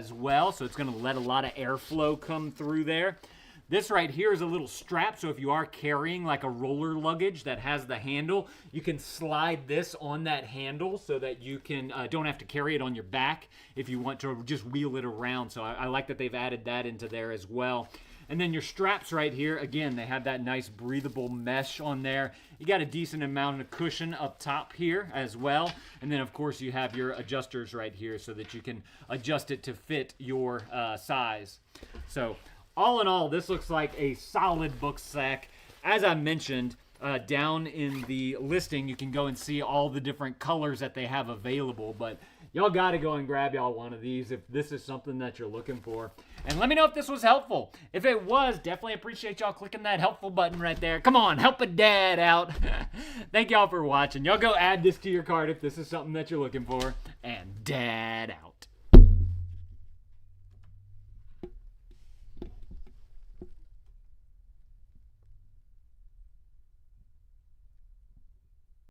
as well, so it's going to let a lot of airflow come through there. This right here is a little strap, so if you are carrying like a roller luggage that has the handle, you can slide this on that handle so that you can don't have to carry it on your back if you want to just wheel it around. So I like that they've added that into there as well. And then your straps right here, again, they have that nice breathable mesh on there. You got a decent amount of cushion up top here as well. And then, of course, you have your adjusters right here so that you can adjust it to fit your size. So all in all, this looks like a solid book sack. As I mentioned, down in the listing, you can go and see all the different colors that they have available. But y'all got to go and grab y'all one of these if this is something that you're looking for. And let me know if this was helpful. If it was, definitely appreciate y'all clicking that helpful button right there. Come on, help a dad out. Thank y'all for watching. Y'all go add this to your cart if this is something that you're looking for. And dad out.